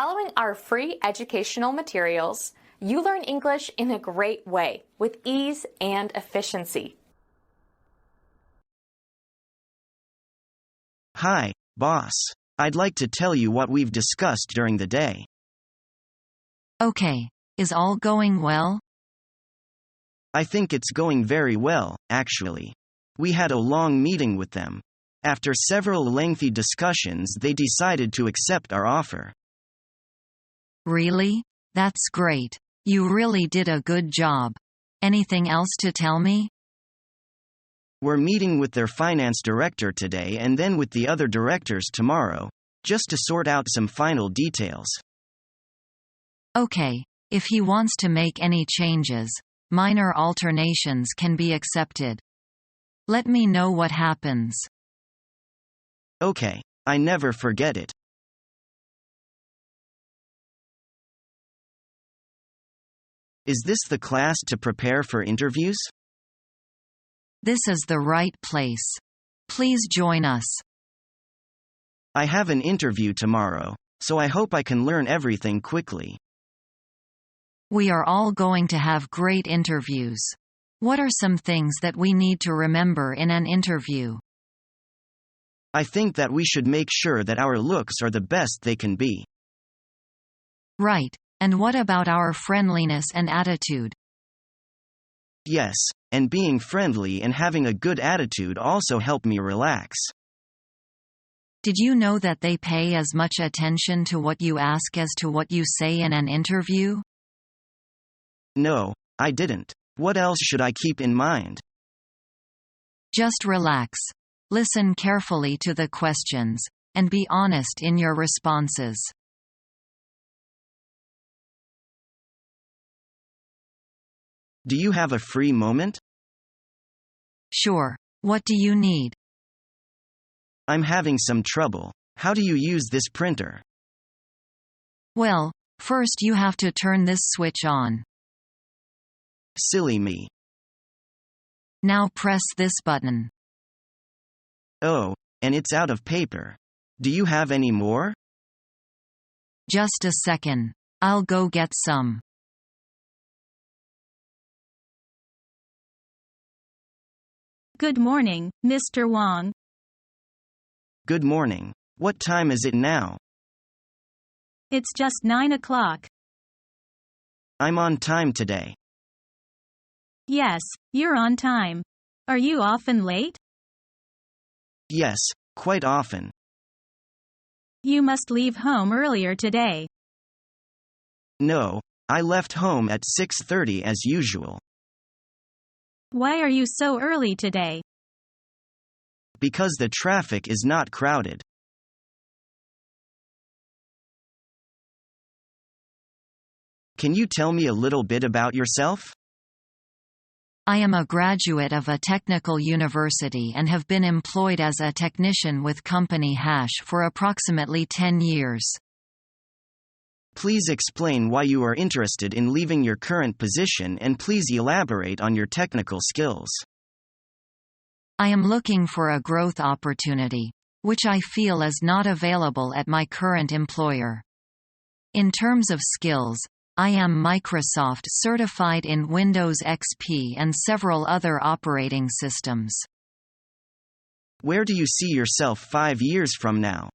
Following our free educational materials, you learn English in a great way with ease and efficiency. Hi, boss. I'd like to tell you what we've discussed during the day. Okay. Is all going well? I think it's going very well, actually. We had a long meeting with them. After several lengthy discussions, they decided to accept our offer. Really? That's great. You really did a good job. Anything else to tell me? We're meeting with their finance director today and then with the other directors tomorrow, just to sort out some final details. Okay. If he wants to make any changes, minor alterations can be accepted. Let me know what happens. Okay, I never forget it. Is this the class to prepare for interviews? This is the right place. Please join us. I have an interview tomorrow, so I hope I can learn everything quickly. We are all going to have great interviews. What are some things that we need to remember in an interview? I think that we should make sure that our looks are the best they can be. Right. And what about our friendliness and attitude? Yes, and being friendly and having a good attitude also help me relax. Did you know that they pay as much attention to what you ask as to what you say in an interview? No, I didn't. What else should I keep in mind? Just relax. Listen carefully to the questions, and be honest in your responses. Do you have a free moment? Sure. What do you need? I'm having some trouble. How do you use this printer? Well, first you have to turn this switch on. Silly me. Now press this button. Oh, and it's out of paper. Do you have any more? Just a second. I'll go get some. Good morning, Mr. Wong. Good morning. What time is it now? It's just 9 o'clock. I'm on time today. Yes, you're on time. Are you often late? Yes, quite often. You must leave home earlier today. No, I left home at 6:30 as usual. Why are you so early today? Because the traffic is not crowded. Can you tell me a little bit about yourself? I am a graduate of a technical university and have been employed as a technician with Company Hash for approximately 10 years. Please explain why you are interested in leaving your current position and please elaborate on your technical skills. I am looking for a growth opportunity, which I feel is not available at my current employer. In terms of skills, I am Microsoft certified in Windows XP and several other operating systems. Where do you see yourself 5 years from now?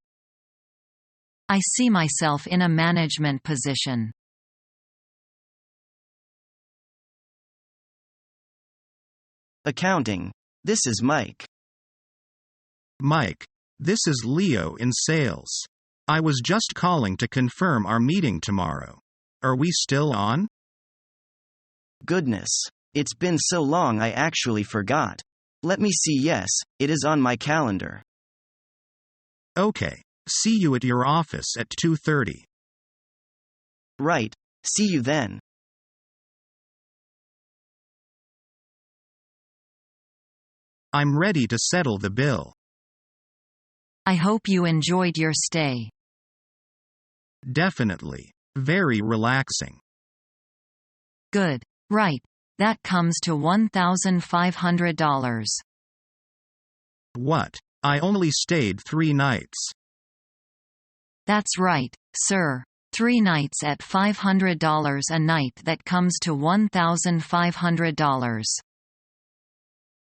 I see myself in a management position. Accounting. This is Mike. Mike, this is Leo in sales. I was just calling to confirm our meeting tomorrow. Are we still on? Goodness. It's been so long I actually forgot. Let me see. Yes, it is on my calendar. Okay. See you at your office at 2:30. Right. See you then. I'm ready to settle the bill. I hope you enjoyed your stay. Definitely. Very relaxing. Good. Right. That comes to $1,500. What? I only stayed 3 nights. That's right, sir. 3 nights at $500 a night, that comes to $1,500.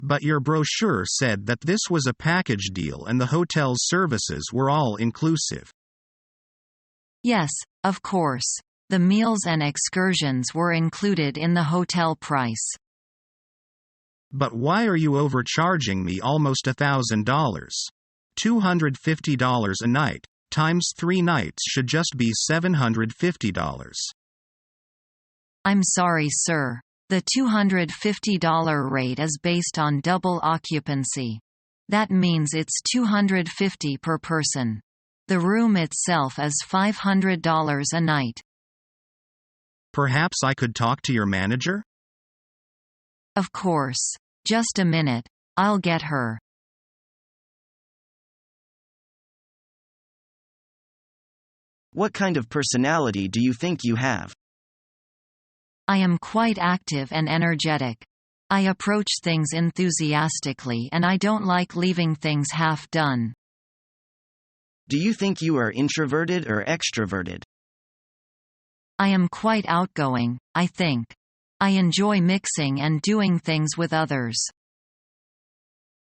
But your brochure said that this was a package deal and the hotel's services were all inclusive. Yes, of course. The meals and excursions were included in the hotel price. But why are you overcharging me almost $1,000? $250 a night, times 3 nights should just be $750. I'm sorry, sir. The $250 rate is based on double occupancy. That means it's $250 per person. The room itself is $500 a night. Perhaps I could talk to your manager? Of course. Just a minute. I'll get her. What kind of personality do you think you have? I am quite active and energetic. I approach things enthusiastically and I don't like leaving things half done. Do you think you are introverted or extroverted? I am quite outgoing, I think. I enjoy mixing and doing things with others.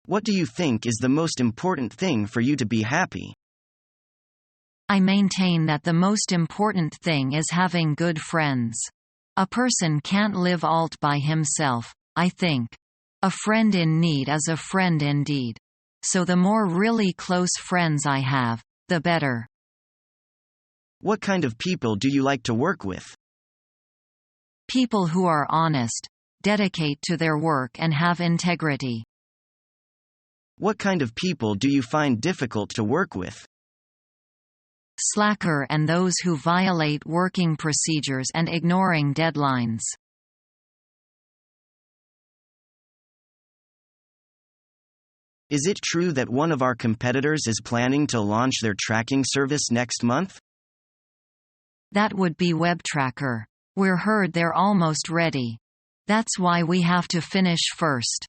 What do you think is the most important thing for you to be happy? I maintain that the most important thing is having good friends. A person can't live alt by himself, I think. A friend in need is a friend indeed. So the more really close friends I have, the better. What kind of people do you like to work with? People who are honest, dedicate to their work and have integrity. What kind of people do you find difficult to work with? Slacker and those who violate working procedures and ignoring deadlines. Is it true that one of our competitors is planning to launch their tracking service next month? That would be WebTracker. We're heard they're almost ready. That's why we have to finish first.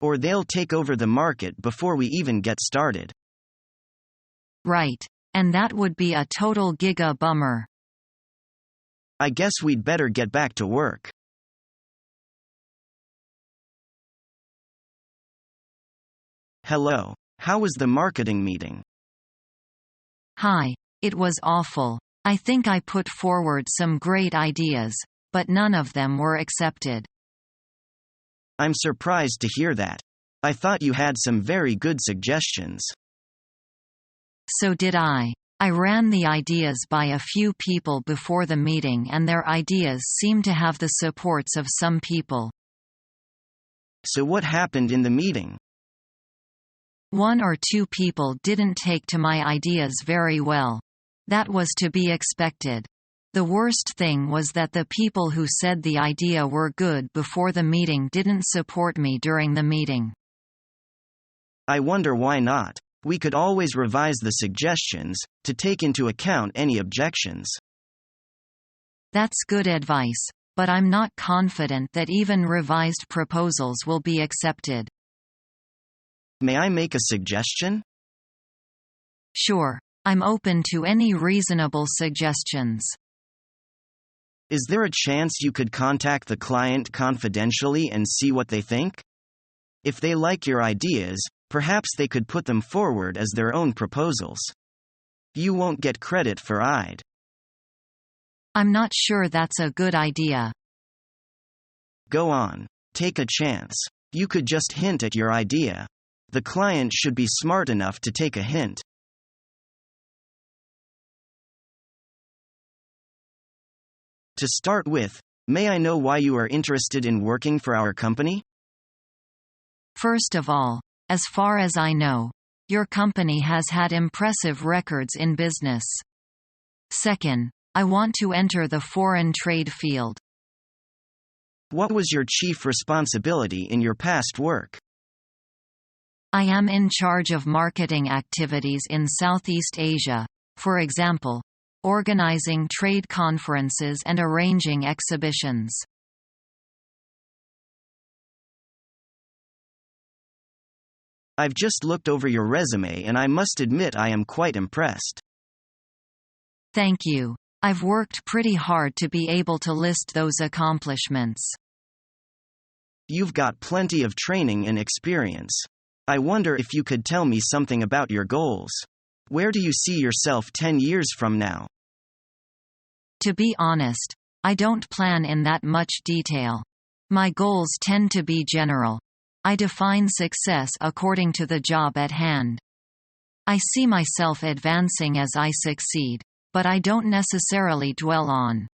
Or they'll take over the market before we even get started. Right. And that would be a total giga bummer. I guess we'd better get back to work. Hello. How was the marketing meeting? Hi. It was awful. I think I put forward some great ideas, but none of them were accepted. I'm surprised to hear that. I thought you had some very good suggestions. So did I. I ran the ideas by a few people before the meeting and their ideas seemed to have the supports of some people. So what happened in the meeting? 1 or 2 people didn't take to my ideas very well. That was to be expected. The worst thing was that the people who said the idea were good before the meeting didn't support me during the meeting. I wonder why not. We could always revise the suggestions, to take into account any objections. That's good advice, but I'm not confident that even revised proposals will be accepted. May I make a suggestion? Sure. I'm open to any reasonable suggestions. Is there a chance you could contact the client confidentially and see what they think? If they like your ideas, perhaps they could put them forward as their own proposals. You won't get credit for it. I'm not sure that's a good idea. Go on. Take a chance. You could just hint at your idea. The client should be smart enough to take a hint. To start with, may I know why you are interested in working for our company? First of all, as far as I know, your company has had impressive records in business. Second, I want to enter the foreign trade field. What was your chief responsibility in your past work? I am in charge of marketing activities in Southeast Asia, for example, organizing trade conferences and arranging exhibitions. I've just looked over your resume and I must admit I am quite impressed. Thank you. I've worked pretty hard to be able to list those accomplishments. You've got plenty of training and experience. I wonder if you could tell me something about your goals. Where do you see yourself 10 years from now? To be honest, I don't plan in that much detail. My goals tend to be general. I define success according to the job at hand. I see myself advancing as I succeed, but I don't necessarily dwell on.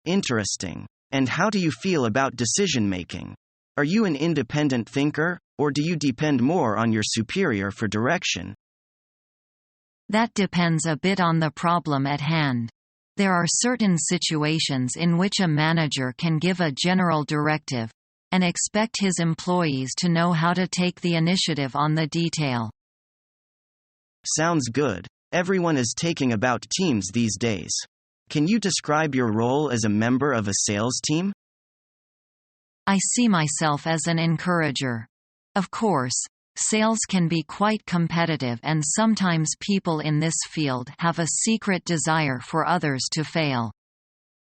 Interesting. And how do you feel about decision-making? Are you an independent thinker, or do you depend more on your superior for direction? That depends a bit on the problem at hand. There are certain situations in which a manager can give a general directive and expect his employees to know how to take the initiative on the detail. Sounds good. Everyone is taking about teams these days. Can you describe your role as a member of a sales team? I see myself as an encourager. Of course, sales can be quite competitive, and sometimes people in this field have a secret desire for others to fail.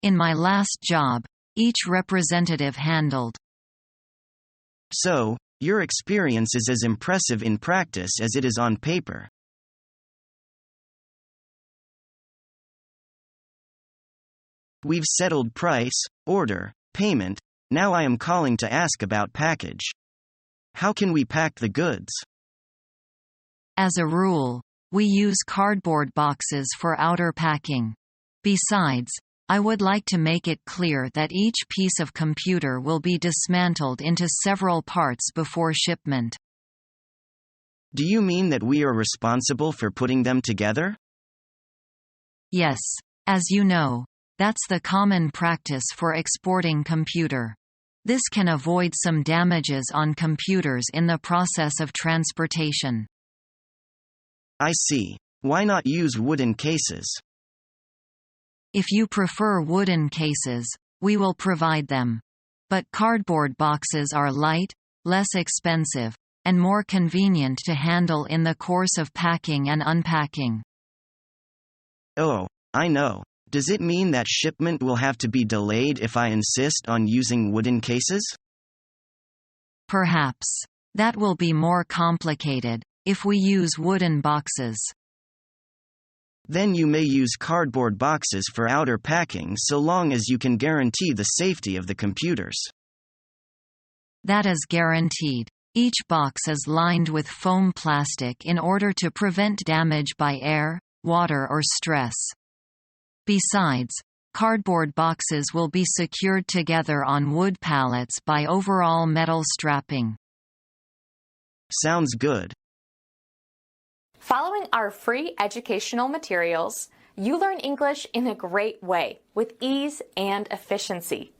In my last job, each representative handled. So, your experience is as impressive in practice as it is on paper. We've settled price, order, payment. Now I am calling to ask about package. How can we pack the goods? As a rule, we use cardboard boxes for outer packing. Besides, I would like to make it clear that each piece of computer will be dismantled into several parts before shipment. Do you mean that we are responsible for putting them together? Yes, as you know, that's the common practice for exporting computer. This can avoid some damages on computers in the process of transportation. I see. Why not use wooden cases? If you prefer wooden cases, we will provide them. But cardboard boxes are light, less expensive, and more convenient to handle in the course of packing and unpacking. Oh, I know. Does it mean that shipment will have to be delayed if I insist on using wooden cases? Perhaps. That will be more complicated if we use wooden boxes. Then you may use cardboard boxes for outer packing so long as you can guarantee the safety of the computers. That is guaranteed. Each box is lined with foam plastic in order to prevent damage by air, water or stress. Besides, cardboard boxes will be secured together on wood pallets by overall metal strapping. Sounds good. Following our free educational materials, you learn English in a great way with ease and efficiency.